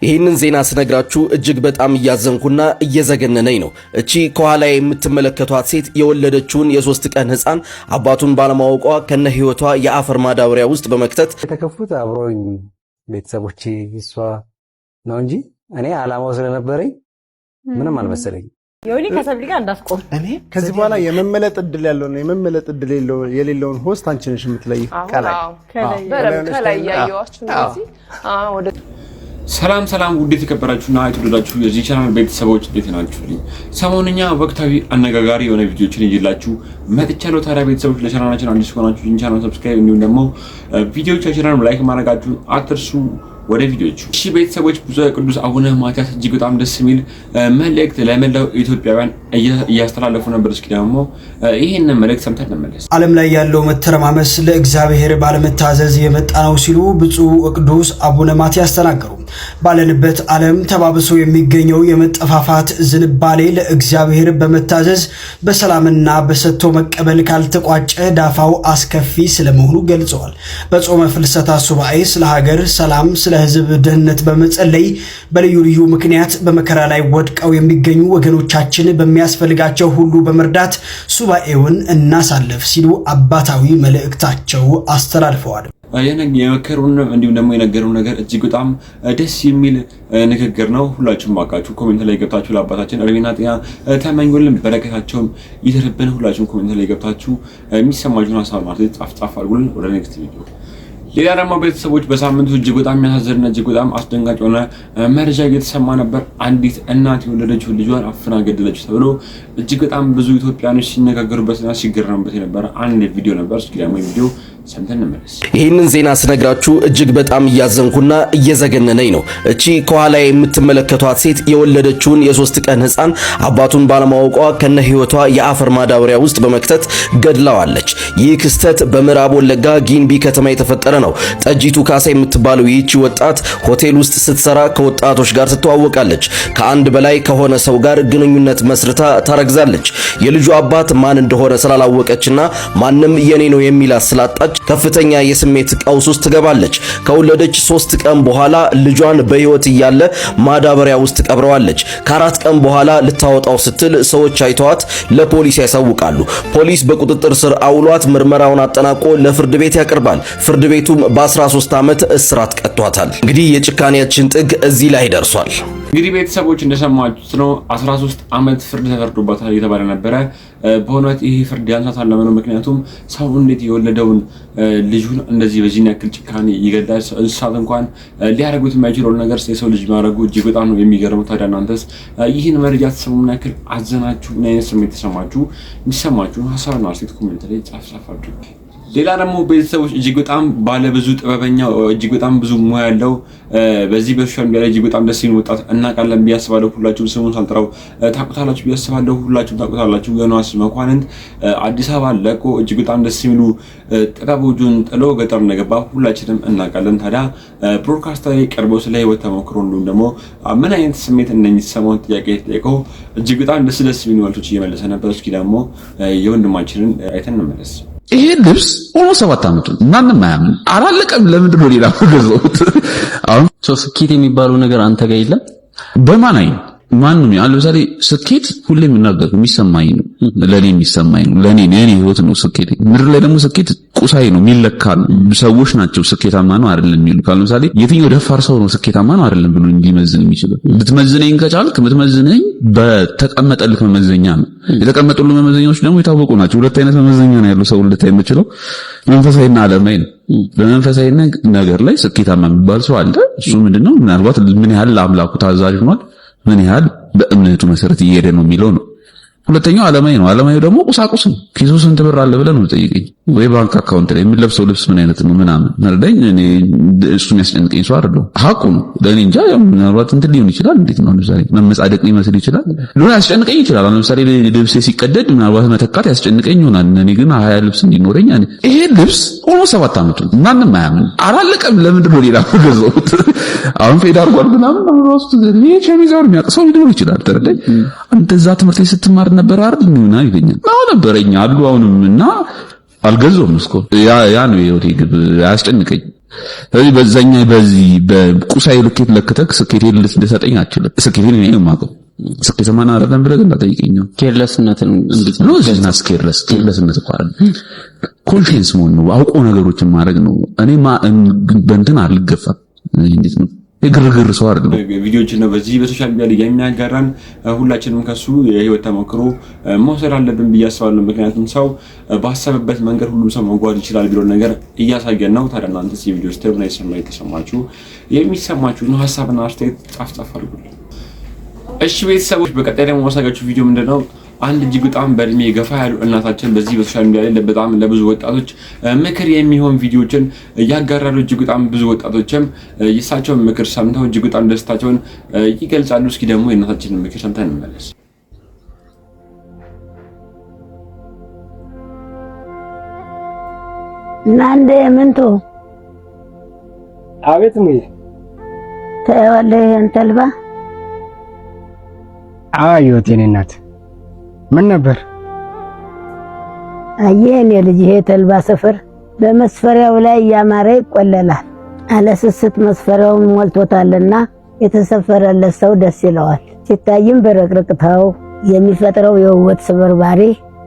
ይህንን ዜና ስነግራችሁ እጅግ በጣም እያዘንኩና እየዘገነነኝ ነው። እቺ ከኋላ የምትመለከቷት ሴት የወለደችውን የ3 ቀን ህፃን አባቱን ባለማወቋ ከነ ህይወቷ የአፈር ማዳበሪያ ውስጥ በመክተት የተከፉት አብሮኝ ቤተሰቦቼ እሷ ነው እንጂ እኔ አላማው ስለነበረኝ ምንም አልመሰለኝ። የሆነ ከሰብል ጋር እንዳስቆም እኔ ከዚህ በኋላ የመመለጥ እድል ያለው ነው የመመለጥ እድል የሌለውን ሆስት አንቺ ነሽ የምትለይ። ከላይ ያያያችሁ እንደዚህ ወደ ሰላም ውድ የተከበራችሁና የተወደዳችሁ የዚህ ቻናል ቤተሰቦች እንዴት ናችሁ? ሰሞኑኛ ወቅታዊ አነጋጋሪ የሆነ ቪዲዮችን ይዤላችሁ መጥቻለሁ። ታዲያ ቤተሰቦች ለቻናላችን አዲስ ሆናችሁ ይህን ቻናል ሰብስክራይብ እንዲሁም ደግሞ ቪዲዮዎቻችንን ላይክ ማድረጋችሁ አትርሱ። ወደ ቪዲዮቹ እሺ ቤተሰቦች ብፁዕ ቅዱስ አቡነ ማትያስ እጅግ በጣም ደስ የሚል መልእክት ለመላው ኢትዮጵያውያን እያስተላለፉ ነበር። እስኪ ደግሞ ይሄንን መልእክት ሰምተን እንመለስ። ዓለም ላይ ያለው መተረማመስ ለእግዚአብሔር ባለመታዘዝ የመጣ ነው ሲሉ ብፁዕ ቅዱስ አቡነ ማትያስ ተናገሩ። ባለንበት ዓለም ተባብሶ የሚገኘው የመጠፋፋት ዝንባሌ ለእግዚአብሔር በመታዘዝ በሰላምና በሰጥቶ መቀበል ካልተቋጨ ዳፋው አስከፊ ስለመሆኑ ገልጸዋል። በጾመ ፍልሰታ ሱባኤ ስለ ሀገር ሰላም ስለ ሕዝብ ደህንነት በመጸለይ በልዩ ልዩ ምክንያት በመከራ ላይ ወድቀው የሚገኙ ወገኖቻችን በሚያስፈልጋቸው ሁሉ በመርዳት ሱባኤውን እናሳልፍ ሲሉ አባታዊ መልእክታቸው አስተላልፈዋል። የመከሩን እንዲሁም ደግሞ የነገሩን ነገር እጅግ በጣም ደስ የሚል ንግግር ነው። ሁላችሁም ባካችሁ ኮሜንት ላይ ገብታችሁ ለአባታችን እድሜና ጤና ተመኙልን፣ በረከታቸውም ይደርብን። ሁላችሁም ኮሜንት ላይ ገብታችሁ የሚሰማችሁን ሀሳብ ማለት ጻፍ አድርጉልን። ወደ ኔክስት ቪዲዮ ሌላ ደግሞ ቤተሰቦች በሳምንቱ እጅግ በጣም የሚያሳዝንና እጅግ በጣም አስደንጋጭ የሆነ መረጃ እየተሰማ ነበር። አንዲት እናት የወለደችውን ልጇን አፍና ገደለች ተብሎ እጅግ በጣም ብዙ ኢትዮጵያኖች ሲነጋገሩበትና ሲገረሙበት የነበረ አንድ ቪዲዮ ነበር። እስኪ ደግሞ ቪዲዮ ሰምተን እንመለስ። ይህንን ዜና ስነግራችሁ እጅግ በጣም እያዘንኩና እየዘገነነኝ ነው። እቺ ከኋላ የምትመለከቷት ሴት የወለደችውን የ3 ቀን ህፃን አባቱን ባለማወቋ ከነ ህይወቷ የአፈር ማዳበሪያ ውስጥ በመክተት ገድላዋለች። ይህ ክስተት በምዕራብ ወለጋ ጊንቢ ከተማ የተፈጠረ ነው። ጠጂቱ ካሳ የምትባለው ይህቺ ወጣት ሆቴል ውስጥ ስትሰራ ከወጣቶች ጋር ትተዋወቃለች። ከአንድ በላይ ከሆነ ሰው ጋር ግንኙነት መስርታ ታረግዛለች። የልጁ አባት ማን እንደሆነ ስላላወቀችና ማንም የኔ ነው የሚላት ስላጣች ከፍተኛ የስሜት ቀውስ ውስጥ ትገባለች። ከወለደች 3 ቀን በኋላ ልጇን በህይወት እያለ ማዳበሪያ ውስጥ ቀብረዋለች። ከ4 ቀን በኋላ ልታወጣው ስትል ሰዎች አይተዋት ለፖሊስ ያሳውቃሉ። ፖሊስ በቁጥጥር ስር አውሏት ምርመራውን አጠናቆ ለፍርድ ቤት ያቀርባል። ፍርድ ቤቱም በ13 ዓመት እስራት ቀጥቷታል። እንግዲህ የጭካኔያችን ጥግ እዚህ ላይ ደርሷል። እንግዲህ ቤተሰቦች እንደሰማችሁት ነው 13 ዓመት ፍርድ ተፈርዶባታል እየተባለ ነበረ። በእውነት ይሄ ፍርድ ያንሳታል። ለምን? ምክንያቱም ሰው እንዴት የወለደውን ልጁን እንደዚህ በዚህ ያክል ጭካኔ ይገድላል? እንስሳት እንኳን ሊያደርጉት የማይችለውን ነገር የሰው ልጅ ማድረጉ እጅግ በጣም ነው የሚገርመው። ታዲያ እናንተስ ይህን መረጃ ተሰሙ? ምን ያክል አዘናችሁ? ምን አይነት ስሜት ተሰማችሁ? የሚሰማችሁን ሀሳብና አስተያየት ኮሜንት ላይ ጻፍ አድርጉ። ሌላ ደግሞ ቤተሰቦች እጅግ በጣም ባለብዙ ጥበበኛ እጅግ በጣም ብዙ ሙያ ያለው በዚህ በሶሻል ሚዲያ ላይ እጅግ በጣም ደስ የሚል ወጣት እናውቃለን ብዬ አስባለሁ። ሁላችሁም ስሙን ሳልጠራው ታውቁታላችሁ ብዬ አስባለሁ። ሁላችሁም ታውቁታላችሁ። ዮናስ መኳንንት አዲስ አበባ ለቆ እጅግ በጣም ደስ የሚሉ ጥበቦቹን ጥሎ ገጠር እንደገባ ሁላችንም እናውቃለን። ታዲያ ብሮድካስት ላይ ቀርቦ ስለ ህይወት ተሞክሮ እንዲሁም ደግሞ ምን አይነት ስሜት እንደሚሰማው ጥያቄ ተጠይቀው እጅግ በጣም ደስ የሚሉ መልሶች እየመለሰ ነበር። እስኪ ደግሞ የወንድማችንን አይተን እንመለስ። ይሄ ልብስ ሆኖ 7 ዓመቱ ማንንም አያምን አላለቀም። ለምንድን ነው ሌላ ገዛሁት? አሁን ስኬት የሚባለው ነገር አንተ ጋር የለም። በማን አይን ማንንም ያለው ለምሳሌ ስኬት ሁሌም እናገር የሚሰማኝ ነው፣ ለኔ የሚሰማኝ ነው፣ ለኔ ህይወት ነው ስኬት። ምድር ላይ ደግሞ ስኬት ቁሳይ ነው የሚለካ ነው። ሰዎች ናቸው ስኬታማ ነው አይደለም የሚሉ። ለምሳሌ የትኛው ደፋር ሰው ነው ስኬታማ ነው አይደለም ብሎ እንዲመዝን የሚችለው? ልትመዝነኝ ከቻልክ የምትመዝነኝ በተቀመጠልህ መመዘኛ ነው። የተቀመጡልህ መመዘኛዎች ደግሞ የታወቁ ናቸው። 2 አይነት መመዘኛ ነው ያለው ሰው ልታይ የሚችለው፣ መንፈሳዊና ዓለማዊ ነው። በመንፈሳዊ ነገር ላይ ስኬታማ የሚባል ሰው አለ። እሱ ምንድነው? ምናልባት ምን ያህል ለአምላኩ ታዛዥ ሆኗል፣ ምን ያህል በእምነቱ መሰረት እየሄደ ነው የሚለው ነው። ሁለተኛው ዓለማዊ ነው። ዓለማዊ ደግሞ ቁሳቁስ ነው። ኪሱ ስንት ብር አለ ብለህ ነው ጠይቀኝ፣ ወይ ባንክ አካውንት ላይ የሚለብሰው ልብስ ምን አይነት ነው ምናምን መርዳኝ። እኔ እሱን ያስጨንቀኝ ሰው አይደለም። ሀቁ ነው። ለኔ እንጃ ምናልባት እንትን ሊሆን ይችላል። እንዴት ነው ለምሳሌ መመጻደቅ ሊመስል ይችላል፣ ሊሆን ያስጨንቀኝ ይችላል። ለምሳሌ ልብስ ሲቀደድ ምናልባት መተካት ያስጨንቀኝ ይሆናል። እኔ ግን 20 ልብስ እንዲኖረኝ ይሄ ልብስ ሆኖ 7 ዓመቱ ማንንም አያምን አላለቀም። ለምንድን ነው ሌላ ገዛሁት? አሁን ፌድ አድርጓል ምናምን ነው ራሱ ይሄ ቸሚዛውን የሚያቀሰው ሊሆን ይችላል። ተረዳኝ። እንደዛ ትምህርት ስትማር ነበር አይደል? ምንና ይገኛል ነው ነበረኛ አሉ አሁንም እና አልገዛውም እስኮ ያ ነው የህይወቴ ግብ። አያስጨንቀኝ ስለዚህ በዚህ በቁሳዊ ልኬት ለክተክ ስኬቴን ልትሰጠኝ አትችልም። ስኬቴን እኔ የማውቀው ስኬትማና አይደለም ብለህ እንዳጠይቀኝ ነው። ኬርለስነትን እንዴት ነው እዚህ ኬርለስነት እኮ አይደለም፣ ኮንሺየንስ መሆን ነው፣ አውቆ ነገሮችን ማድረግ ነው። እኔ በእንትን አልገፋም። እንዴት ነው የግርግር ሰው አይደለም። ቪዲዮዎችን ነው በዚህ በሶሻል ሚዲያ ላይ የሚያጋራን ሁላችንም ከሱ የህይወት ተሞክሮ መውሰድ አለብን ብዬ አስባለሁ። ምክንያቱም ሰው ባሰበበት መንገድ ሁሉም ሰው መጓዝ ይችላል ቢለው ነገር እያሳየን ነው። ታዲያ እናንተስ የቪዲዮ ስቴፕ ላይ የተሰማችሁ የሚሰማችሁን ሀሳብና አስተያየት ጻፍ አድርጉልኝ። እሺ ቤተሰቦች፣ በቀጣይ ደግሞ ማሳያችሁ ቪዲዮ ምንድነው? አንድ እጅግ በጣም በእድሜ ገፋ ያሉ እናታችን በዚህ በሶሻል ሚዲያ ላይ በጣም ለብዙ ወጣቶች ምክር የሚሆን ቪዲዮዎችን ያጋራሉ። እጅግ በጣም ብዙ ወጣቶችም የእሳቸውን ምክር ሰምተው እጅግ በጣም ደስታቸውን ይገልጻሉ። እስኪ ደግሞ የእናታችንን ምክር ሰምተን እንመለስ። እናንተ ምንቱ አቤት ምን ተወለ እንተልባ አዩት የኔ እናት ምን ነበር? አየን የልጅ ይሄ ተልባ ሰፈር በመስፈሪያው ላይ ያማረ ይቆለላል። አለስስት መስፈሪያውን ሞልቶታልና የተሰፈረለት ሰው ደስ ይለዋል። ሲታይም በረቅረቅታው የሚፈጥረው የውበት ስብርባሪ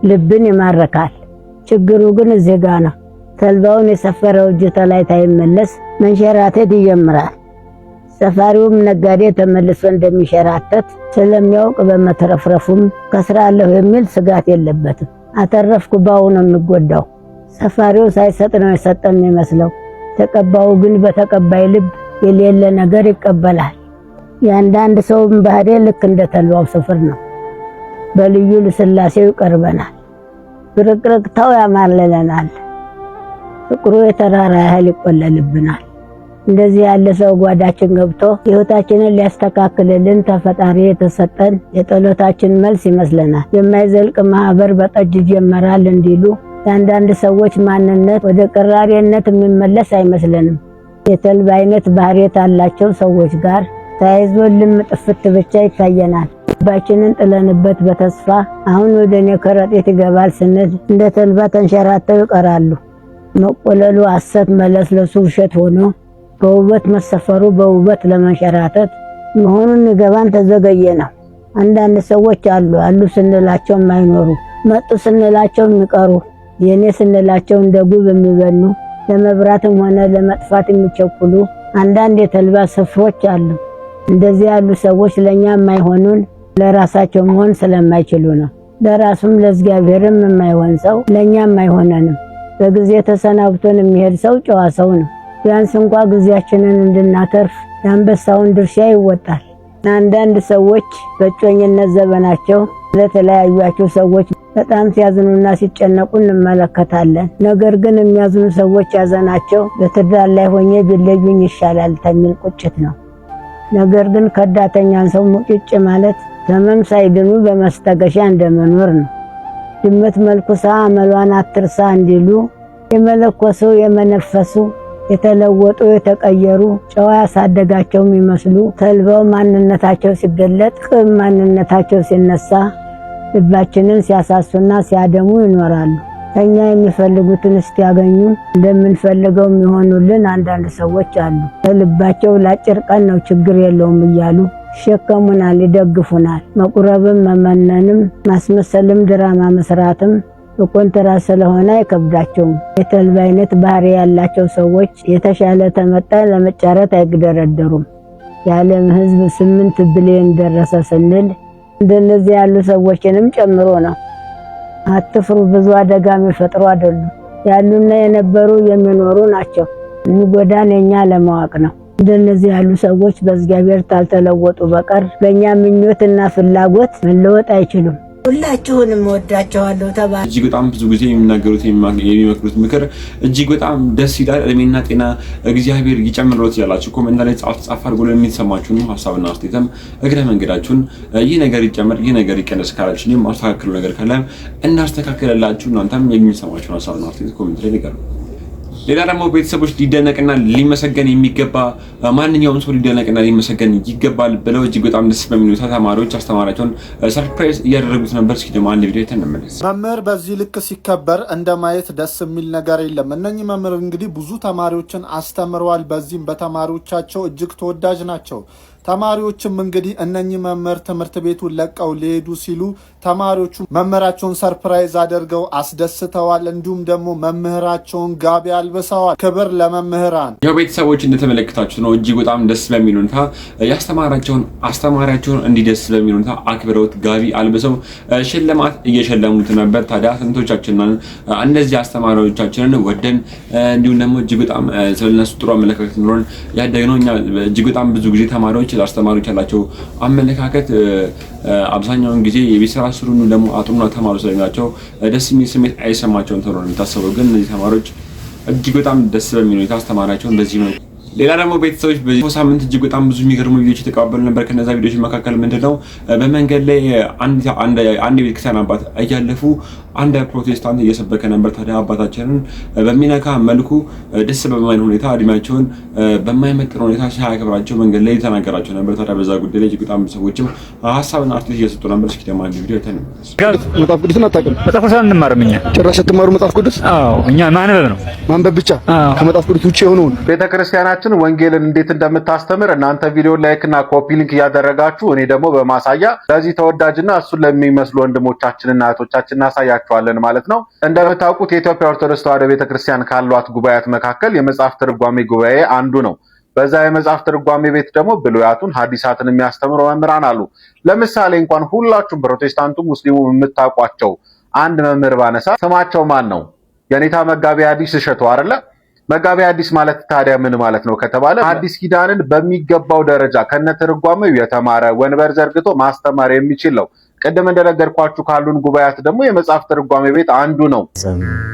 ልብን ይማርካል። ችግሩ ግን እዚህ ጋ ነው። ተልባውን የሰፈረው እጅ ላይ ታይመለስ መንሸራተት ይጀምራል። ሰፋሪውም ነጋዴ ተመልሶ እንደሚሸራተት ስለሚያውቅ በመተረፍረፉም ከስራለሁ የሚል ስጋት የለበትም። አተረፍኩ ባው ነው የሚጎዳው። ሰፋሪው ሳይሰጥ ነው የሰጠም የሚመስለው። ተቀባው ግን በተቀባይ ልብ የሌለ ነገር ይቀበላል። የአንዳንድ ሰውም ባህሪ ልክ እንደ ተልባው ስፍር ነው። በልዩ ልስላሴው ይቀርበናል። ብርቅርቅታው ያማልለናል። ፍቅሩ የተራራ ያህል ይቆለልብናል። እንደዚህ ያለ ሰው ጓዳችን ገብቶ ህይወታችንን ሊያስተካክልልን ተፈጣሪ የተሰጠን የጸሎታችን መልስ ይመስለናል። የማይዘልቅ ማህበር በጠጅ ይጀመራል እንዲሉ የአንዳንድ ሰዎች ማንነት ወደ ቅራሪነት የሚመለስ አይመስለንም። የተልባ አይነት ባህሪት ያላቸው ሰዎች ጋር ተያይዞ ልም ጥፍት ብቻ ይታየናል። ልባችንን ጥለንበት በተስፋ አሁን ወደኔ ከረጢት ይገባል ስንል እንደ ተልባ ተንሸራተው ይቀራሉ። መቆለሉ ሐሰት መለስለሱ ውሸት ሆኖ በውበት መሰፈሩ በውበት ለመንሸራተት መሆኑን ገባን ተዘገየ ነው። አንዳንድ ሰዎች አሉ ስንላቸው የማይኖሩ መጡ ስንላቸው የሚቀሩ የኔ ስንላቸው እንደ ጉብ የሚበኑ ለመብራትም ሆነ ለመጥፋት የሚቸኩሉ አንዳንድ የተልባ ስፍሮች አሉ። እንደዚህ ያሉ ሰዎች ለኛ የማይሆኑን ለራሳቸው መሆን ስለማይችሉ ነው። ለራሱም ለእግዚአብሔርም የማይሆን ሰው ለኛም አይሆነንም። በጊዜ ተሰናብቶን የሚሄድ ሰው ጨዋ ሰው ነው። ቢያንስ እንኳን ጊዜያችንን እንድናተርፍ የአንበሳውን ድርሻ ይወጣል። አንዳንድ ሰዎች በእጮኝነት ዘመናቸው ለተለያዩአቸው ሰዎች በጣም ሲያዝኑና ሲጨነቁ እንመለከታለን። ነገር ግን የሚያዝኑ ሰዎች ያዘናቸው በትዳር ላይ ሆኜ ቢለዩኝ ይሻላል ተሚል ቁጭት ነው። ነገር ግን ከዳተኛን ሰው ሙጭጭ ማለት ተመም ሳይድኑ በመስተገሻ እንደመኖር ነው። ድመት መልኩሳ አመሏን አትርሳ እንዲሉ የመለኮሱ የመነፈሱ የተለወጡ የተቀየሩ ጨዋ ያሳደጋቸው የሚመስሉ ተልባው ማንነታቸው ሲገለጥ ቅም ማንነታቸው ሲነሳ ልባችንን ሲያሳሱና ሲያደሙ ይኖራሉ። እኛ የሚፈልጉትን እስኪያገኙ እንደምንፈልገው የሚሆኑልን አንዳንድ ሰዎች አሉ። በልባቸው ለአጭር ቀን ነው ችግር የለውም እያሉ ይሸከሙናል፣ ይደግፉናል። መቁረብም መመነንም ማስመሰልም ድራማ መስራትም በኮንትራት ስለሆነ አይከብዳቸውም። የተልባ አይነት ባህሪ ያላቸው ሰዎች የተሻለ ተመጣ ለመጫረት አይግደረደሩም። የዓለም ሕዝብ 8 ቢሊዮን ደረሰ ስንል እንደነዚህ ያሉ ሰዎችንም ጨምሮ ነው። አትፍሩ፣ ብዙ አደጋ የሚፈጥሩ አይደሉም። ያሉና የነበሩ የሚኖሩ ናቸው። የሚጎዳን የኛ ለማወቅ ነው። እንደነዚህ ያሉ ሰዎች በእግዚአብሔር ታልተለወጡ በቀር በእኛ ምኞትና ፍላጎት መለወጥ አይችሉም። ሁላችሁንም ወዳቸዋለሁ ተባለ። እጅግ በጣም ብዙ ጊዜ የሚናገሩት የሚመክሩት ምክር እጅግ በጣም ደስ ይላል። እድሜና ጤና እግዚአብሔር ይጨምርዎት ያላችሁ ኮሜንት ላይ ጻፍ አድርጎ ለሚሰማችሁን ሐሳብና አስተያየትም እግረ መንገዳችሁን ይህ ነገር ይጨመር ይህ ነገር ይቀነስ ካላችሁኝ ማስተካከሉ ነገር ካለ እናስተካክለላችሁ እናንተም የሚሰማችሁን ሐሳብና አስተያየት ኮሜንት ላይ ንገሩ። ሌላ ደግሞ ቤተሰቦች ሊደነቅና ሊመሰገን የሚገባ ማንኛውም ሰው ሊደነቅና ሊመሰገን ይገባል ብለው እጅግ በጣም ደስ በሚል ሁኔታ ተማሪዎች አስተማሪያቸውን ሰርፕራይዝ እያደረጉት ነበር። እስኪ ደግሞ አንድ ቪዲዮ ተነመለስ። መምህር በዚህ ልክ ሲከበር እንደማየት ደስ የሚል ነገር የለም። እነኚህ መምህር እንግዲህ ብዙ ተማሪዎችን አስተምረዋል። በዚህም በተማሪዎቻቸው እጅግ ተወዳጅ ናቸው። ተማሪዎችም እንግዲህ እነኚህ መምህር ትምህርት ቤቱን ለቀው ሊሄዱ ሲሉ ተማሪዎቹ መምህራቸውን ሰርፕራይዝ አድርገው አስደስተዋል። እንዲሁም ደግሞ መምህራቸውን ጋቢ አልብሰዋል። ክብር ለመምህራን። ያው ቤተሰቦች እንደተመለከታችሁ ነው እጅግ በጣም ደስ በሚል ሁኔታ አስተማሪያቸውን እንዲህ ደስ በሚል ሁኔታ አክብረውት ጋቢ አልብሰው ሽልማት እየሸለሙት ነበር። ታዲያ ስንቶቻችንን እነዚህ አስተማሪዎቻችንን ወደን እንዲሁም ደግሞ እጅግ በጣም ስለነሱ ጥሩ አመለካከት ኖሮን ያደግነው እኛ እጅግ በጣም ብዙ ጊዜ ተማሪዎች ለአስተማሪዎች ያላቸው አመለካከት አብዛኛውን ጊዜ የቤት ስራ ስሩን ደግሞ አጥሩና ተማሩ ስለሚላቸው ደስ የሚል ስሜት አይሰማቸውም ተብሎ ነው የሚታሰበው። ግን እነዚህ ተማሪዎች እጅግ በጣም ደስ በሚል ሁኔታ አስተማሪያቸውን በዚህ ነው። ሌላ ደግሞ ቤተሰቦች በዚህ ሳምንት እጅግ በጣም ብዙ የሚገርሙ ቪዲዮዎች የተቀባበሉ ነበር። ከነዛ ቪዲዮዎች መካከል ምንድነው በመንገድ ላይ አንድ ቤተክርስቲያን አባት እያለፉ አንድ ፕሮቴስታንት እየሰበከ ነበር። ታዲያ አባታችንን በሚነካ መልኩ ደስ በማይል ሁኔታ እድሜያቸውን በማይመጥን ሁኔታ ሲያከብራቸው መንገድ ላይ ተናገራቸው ነበር። ታዲያ በዛ ጉዳይ ላይ እጅግ በጣም ሰዎችም ሀሳብና አስተያየት እየሰጡ ነበር። እስኪ ደግሞ አንድ ቪዲዮ ተነስ። መጽሐፍ ቅዱስን አታውቅም? መጽሐፍ ቅዱስ አንማርም እኛ። ጭራሽ አትማሩ መጽሐፍ ቅዱስ? አዎ እኛ ማንበብ ነው ማንበብ ብቻ ከመጽሐፍ ቅዱስ ውጪ የሆነውን ቤተክርስቲያናችን ወንጌልን እንዴት እንደምታስተምር እናንተ ቪዲዮ ላይክ እና ኮፒ ሊንክ እያደረጋችሁ እኔ ደግሞ በማሳያ ለዚህ ተወዳጅና እሱን ለሚመስሉ ወንድሞቻችንና እህቶቻችን እናሳያቸዋለን ማለት ነው። እንደምታውቁት የኢትዮጵያ ኦርቶዶክስ ተዋሕዶ ቤተክርስቲያን ካሏት ጉባኤያት መካከል የመጽሐፍ ትርጓሜ ጉባኤ አንዱ ነው። በዛ የመጽሐፍ ትርጓሜ ቤት ደግሞ ብሉያቱን ሐዲሳትን የሚያስተምሩ መምህራን አሉ። ለምሳሌ እንኳን ሁላችሁም ፕሮቴስታንቱም ሙስሊሙም የምታውቋቸው አንድ መምህር ባነሳ ስማቸው ማን ነው? የኔታ መጋቤ ሐዲስ እሸቱ አይደለ? መጋቤ ሐዲስ ማለት ታዲያ ምን ማለት ነው ከተባለ ሐዲስ ኪዳንን በሚገባው ደረጃ ከነትርጓሜው የተማረ ወንበር ዘርግቶ ማስተማር የሚችል ነው። ቀደም እንደነገርኳችሁ ካሉን ጉባኤያት ደግሞ የመጽሐፍ ትርጓሜ ቤት አንዱ ነው።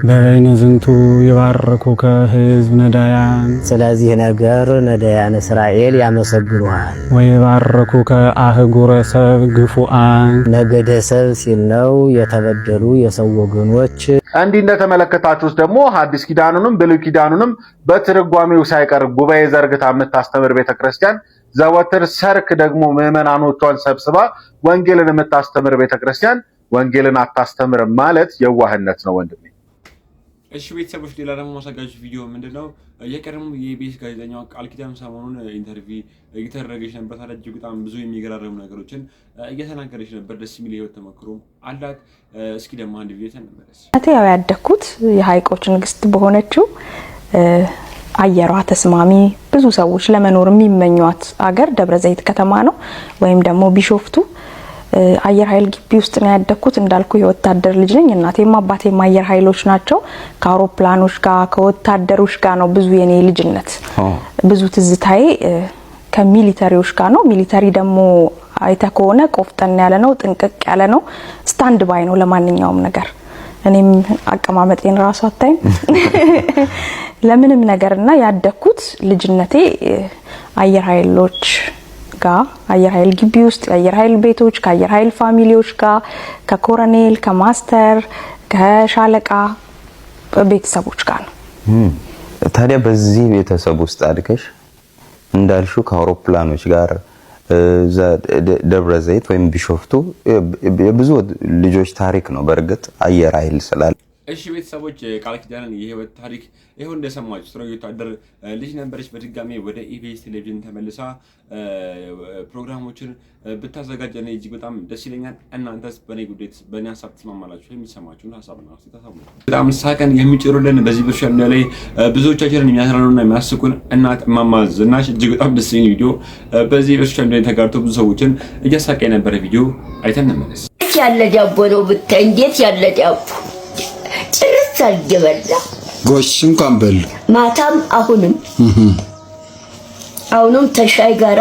በእኔ ዝንቱ ይባርኩ ከህዝብ ነዳያን፣ ስለዚህ ነገር ነዳያን እስራኤል ያመሰግኑሃል። ወይ ባርኩ ከአህጉረ ሰብ ግፉአን፣ ነገደ ሰብ ሲል ነው የተበደሉ የሰው ወገኖች። እንዲህ እንደተመለከታችሁት ደግሞ ሐዲስ ኪዳኑንም ብሉይ ኪዳኑንም በትርጓሜው ሳይቀር ጉባኤ ዘርግታ የምታስተምር ቤተክርስቲያን ዘወትር ሰርክ ደግሞ ምዕመናኖቿን ሰብስባ ወንጌልን የምታስተምር ቤተክርስቲያን ወንጌልን አታስተምር ማለት የዋህነት ነው ወንድሜ። እሺ ቤተሰቦች ሌላ ደግሞ ማሳጋጅ ቪዲዮ ምንድነው የቀደሙ የኢቢኤስ ጋዜጠኛዋ ቃል ኪዳን ሰሞኑን ኢንተርቪው እየተደረገች ነበር። ታዲያ እጅግ በጣም ብዙ የሚገራረሙ ነገሮችን እየተናገረች ነበር። ደስ የሚል ህይወት ተመክሮ አላት። እስኪ ደግሞ አንድ ቪዲዮ ተነመለስ። ያው ያደኩት የሀይቆች ንግስት በሆነችው አየሯ ተስማሚ ብዙ ሰዎች ለመኖር የሚመኙት አገር ደብረ ዘይት ከተማ ነው ወይም ደግሞ ቢሾፍቱ አየር ኃይል ግቢ ውስጥ ነው ያደኩት። እንዳልኩ የወታደር ልጅ ነኝ። እናቴም አባቴም አየር ኃይሎች ናቸው። ከአውሮፕላኖች ጋር ከወታደሮች ጋር ነው ብዙ የኔ ልጅነት ብዙ ትዝታዬ ከሚሊተሪዎች ጋር ነው። ሚሊተሪ ደግሞ አይተ ከሆነ ቆፍጠን ያለ ነው፣ ጥንቅቅ ያለ ነው፣ ስታንድ ባይ ነው ለማንኛውም ነገር። እኔም አቀማመጤን ራሱ አታይም ለምንም ነገርና ያደኩት ልጅነቴ አየር ኃይሎች ጋር አየር ኃይል ግቢ ውስጥ የአየር ኃይል ቤቶች ከአየር ኃይል ፋሚሊዎች ጋር ከኮሎኔል ከማስተር ከሻለቃ ቤተሰቦች ጋር ነው። ታዲያ በዚህ ቤተሰብ ውስጥ አድገሽ እንዳልሽው ከአውሮፕላኖች ጋር ደብረ ዘይት ወይም ቢሾፍቱ የብዙ ልጆች ታሪክ ነው በእርግጥ አየር ኃይል ስላለ። እሺ ቤተሰቦች ቃል ኪዳንን የህይወት ታሪክ ይሁን እንደሰማችሁ ነው። የወታደር ልጅ ነበረች። በድጋሚ ወደ ኢቢኤስ ቴሌቪዥን ተመልሳ ፕሮግራሞችን ብታዘጋጅ እኔ እጅግ በጣም ደስ ይለኛል። እናንተስ በኔ ጉዳይ በእኔ ሀሳብ ተስማማላችሁ? የሚሰማችሁን ሀሳብና አስተያየት ታሳውቁ። በጣም ሳቀን የሚጭሩልን በዚህ ብርሻ ላይ ብዙዎቻችንን የሚያዝናኑና የሚያስቁን እናት እማማ ዝናሽ እጅግ በጣም ደስ የሚል ቪዲዮ በዚህ ብርሻ ላይ ተጋርቶ ብዙ ሰዎችን እያሳቀ የነበረ ቪዲዮ አይተን እንመለስ። ያለ ዳቦ ነው ብታይ፣ እንዴት ያለ ዳቦ ጭርስ አልገበላ ጎሽ እንኳን በሉ ማታም አሁንም ተሻይ ጋራ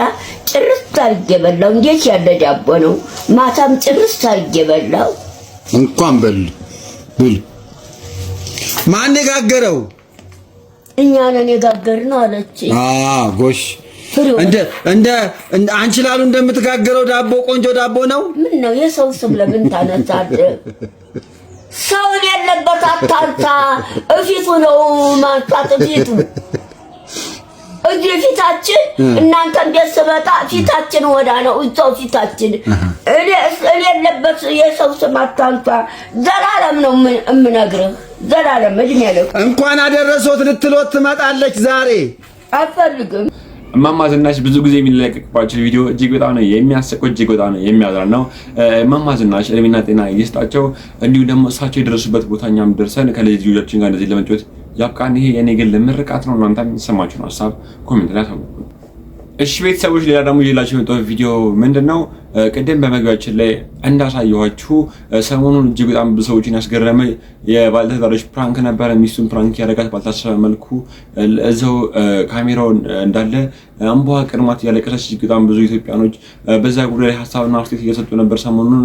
ጭርስ አልገበላው። እንዴት ያለ ዳቦ ነው! ማታም ጭርስ አልገበላው። እንኳን በሉ ብሉ። ማን የጋገረው? እኛ ነን የጋገርነው አለች። ጎሽ እንደ አንቺ ላሉ እንደምትጋገረው ዳቦ ቆንጆ ዳቦ ነው። ምን ነው የሰው ስም ለምን ታነሳለህ? ሰውን ያለበት አታንሳ። እፊቱ ነው ማንሳት እፊቱ እዚህ ፊታችን እናንተ እንደስበጣ ፊታችን ወዳ ነው እዛው ፊታችን እኔ ያለበት የሰው ስም አታንሳ። ዘላለም ነው የምነግርህ ዘላለም እድሜ ያለው እንኳን አደረሰዎት ልትሎት ትመጣለች ዛሬ አፈልግም። እማማ ዝናሽ ብዙ ጊዜ የሚለቀቅባቸው ቪዲዮ እጅግ በጣም ነው የሚያስቀው፣ እጅግ በጣም ነው የሚያዝናናው። እማማ ዝናሽ እድሜና ጤና ይስጣቸው። እንዲሁ ደግሞ እሳቸው የደረሱበት ቦታኛም ደርሰን ከልጅ ልጆቻችን ጋር እንደዚህ ለመጫወት ያብቃን። ይሄ የኔ ግን ለምርቃት ነው። እናንተ የሚሰማችሁን ሀሳብ ኮሜንት ላይ አሳውቁ። እሺ ቤተሰቦች፣ ሌላ ደግሞ ይላችሁ የመጣው ቪዲዮ ምንድነው? ቅድም በመግቢያችን ላይ እንዳሳየኋችሁ ሰሞኑን እጅግ በጣም ብዙ ሰዎችን ያስገረመ የባለትዳሮች ፕራንክ ነበረ። ሚስቱን ፕራንክ ያደረጋት ባልታሰበ መልኩ እዛው ካሜራውን እንዳለ አንቧ ቅድማት ያለቀሰች እጅግ በጣም ብዙ ኢትዮጵያኖች በዛ ጉዳይ ሀሳብና አስተያየት እየሰጡ ነበር። ሰሞኑን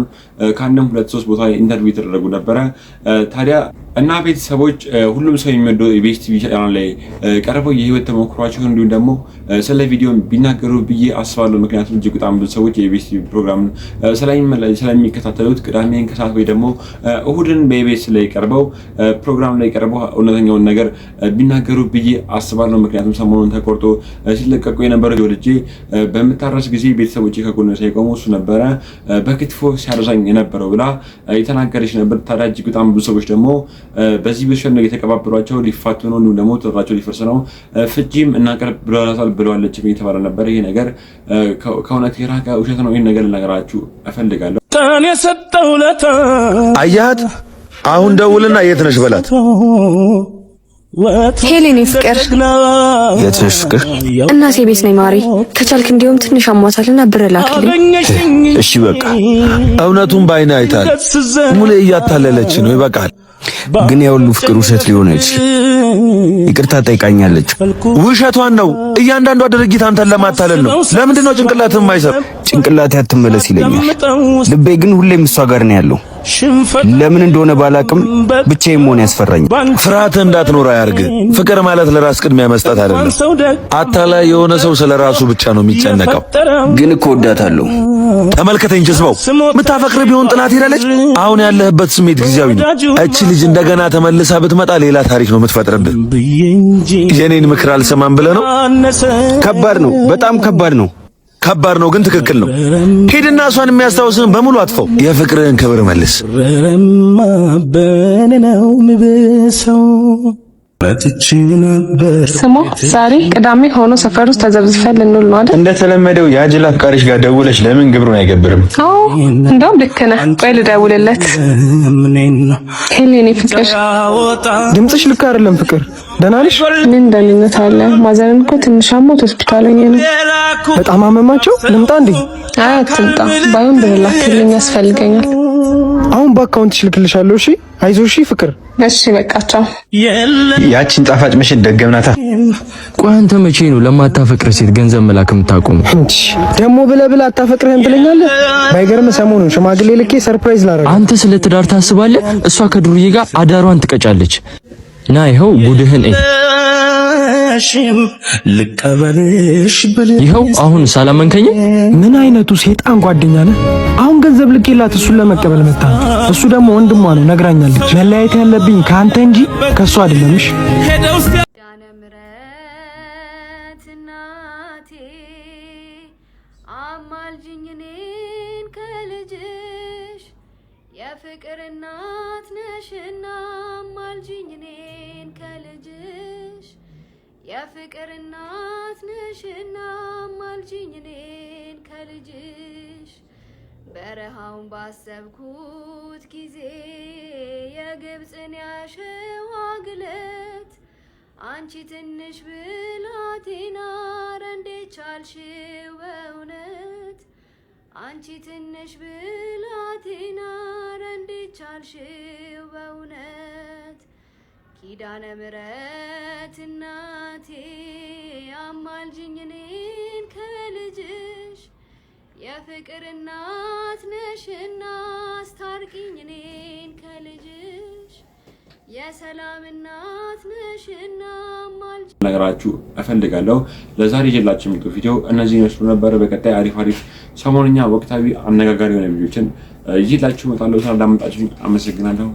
ከአንድም 2-3 ቦታ ኢንተርቪው የተደረጉ ነበረ። ታዲያ እና ቤተሰቦች ሁሉም ሰው የሚወደው የቤስት ቲቪ ቻናል ላይ ቀርበው የህይወት ተሞክሯቸውን እንዲሁም ደግሞ ስለ ቪዲዮ ቢናገሩ ብዬ አስባለሁ። ምክንያቱም እጅግ በጣም ብዙ ሰዎች የቤስት ቲቪ ፕሮግራም ስለሚከታተሉት ቅዳሜን ከሰዓት ወይ ደግሞ እሁድን በኢቢኤስ ላይ ቀርበው ፕሮግራም ላይ ቀርበው እውነተኛውን ነገር ቢናገሩ ብዬ አስባለሁ። ምክንያቱም ሰሞኑን ተቆርጦ ሲለቀቁ የነበረው ልጄ በምታረስ ጊዜ ቤተሰቦቼ ከጎኔ ሳይቆሙ እሱ ነበረ በክትፎ ሲያረሳኝ የነበረው ብላ የተናገረች ነበር። ታዲያ እጅግ በጣም ብዙ ሰዎች ደግሞ በዚህ ብቻ ነው የተቀባበሏቸው፣ ሊፋቱ ነው እንዲሁም ደግሞ ትዳራቸው ሊፈርስ ነው፣ ፍቺም እናቀርብ ብለዋለች የተባለ ነበር። ይሄ ነገር ከእውነት የራቀ ውሸት ነው። ይሄን ነገር ልነግራችሁ እፈልጋለሁ። አያት አሁን ደውልና የት ነሽ በላት። ሄሌኔ ፍቅር የት ነሽ ፍቅር? እናቴ ቤት ነኝ ማሪ። ከቻልክ እንዲሁም ትንሽ አሟታልና ብር ላክልኝ። እሺ በቃ እውነቱን ባይና አይታል። ሙሌ እያታለለች ነው። ይበቃል። ግን ያውሉ ፍቅር ውሸት ሊሆን አይችል። ይቅርታ ጠይቃኛለች። ውሸቷን ነው። እያንዳንዷ ድርጊት አንተን ለማታለል ነው። ለምንድን ነው ጭንቅላትህ የማይሰራ? ጭንቅላቴ አትመለስ ይለኛል። ልቤ ግን ሁሌም እሷ ጋር ነው ያለው። ለምን እንደሆነ ባላቅም ብቻዬን መሆን ያስፈራኝ። ፍርሃትህ እንዳትኖር አያርግ። ፍቅር ማለት ለራስ ቅድሚያ መስጠት አይደለም። አታላይ የሆነ ሰው ስለራሱ ብቻ ነው የሚጨነቀው። ግን እኮ ወዳታለሁ። ተመልከተኝ ጅስባው፣ ምታፈቅር ቢሆን ጥላት ይላለች። አሁን ያለህበት ስሜት ጊዜያዊ ነው። እቺ ልጅ እንደገና ተመልሳ ብትመጣ ሌላ ታሪክ ነው የምትፈጥርብህ። የኔን ምክር አልሰማም ብለህ ነው? ከባድ ነው፣ በጣም ከባድ ነው። ከባድ ነው ግን ትክክል ነው። ሄድና እሷን የሚያስታውስህን በሙሉ አጥፈው። የፍቅርህን ክብር መልስ። ስሙ ዛሬ ቅዳሜ ሆኖ ሰፈር ውስጥ ተዘብዝፈን ልንውል ነው አይደል? እንደተለመደው የአጅል አፍቃሪሽ ጋር ደውለሽ ለምን ግብሩን አይገብርም? አዎ እንደውም ልክ ነህ። ቆይ ልደውልለት። ሄሌኔ ፍቅር ድምፅሽ ልክ አይደለም ፍቅር። ደህና ነሽ? ምን ደህንነት አለ? ማዘርን እኮ ትንሽ አሞት ሆስፒታል ሆኜ ነው። በጣም አመማቸው? ልምጣ እንዴ? አይ አትምጣ። ባይሆን ብር ላክልኝ ያስፈልገኛል። አሁን በአካውንትሽ ልክልሻለሁ። እሺ አይዞሽ ፍቅር። እሺ በቃ ቻው። ያቺን ጣፋጭ ምሽት ደገምናታ። ቆይ አንተ መቼ ነው ለማታፈቅር ሴት ገንዘብ መላክ የምታቆም? ደግሞ ብለህ አታፈቅርህም ትለኛለህ? ባይገርም ሰሞኑን ሽማግሌ ልኬ ሰርፕራይዝ ላደርግ። አንተ ስለ ትዳር ታስባለህ፣ እሷ ከዱርዬ ጋር አዳሯን ትቀጫለች። ና ይኸው ጉድህን እይ። ይኸው አሁን ሳላመንከኝ። ምን አይነቱ ሴጣን ጓደኛ ነህ? አሁን ገንዘብ ልኬላት እሱን ለመቀበል መጣ። እሱ ደግሞ ወንድሟ ነው ነግራኛለች። መለያየት ያለብኝ ከአንተ እንጂ ከእሱ አይደለምሽ። የፍቅር እናት ነሽና አማልጅኝ እኔን ከልጅሽ። የፍቅር እናት ነሽና አማልጅኝ እኔን ከልጅሽ። በረሃውን ባሰብኩት ጊዜ የግብፅን ያሸዋ ግለት አንቺ ትንሽ ብላቴና እንዴት ቻልሽው በእውነት? አንቺ ትንሽ ብላቴና እንዴት ቻልሽው በእውነት? ኪዳነ ምሕረት እናቴ አማልጅኝ እኔን ከልጅሽ። የፍቅር እናት ነሽና አስታርቂኝ እኔን ከልጅሽ። የሰላም እናት ነሽና አማልጅኝ። ነገራችሁ እፈልጋለሁ። ለዛሬ ይዤላችሁ የመጣሁት ቪዲዮ እነዚህ ይመስሉ ነበር። በቀጣይ አሪፍ ሰሞንኛ ወቅታዊ አነጋጋሪ የሆነ ቪዲዮችን ይዤላችሁ እመጣለሁ። ስላዳመጣችሁኝ አመሰግናለሁ።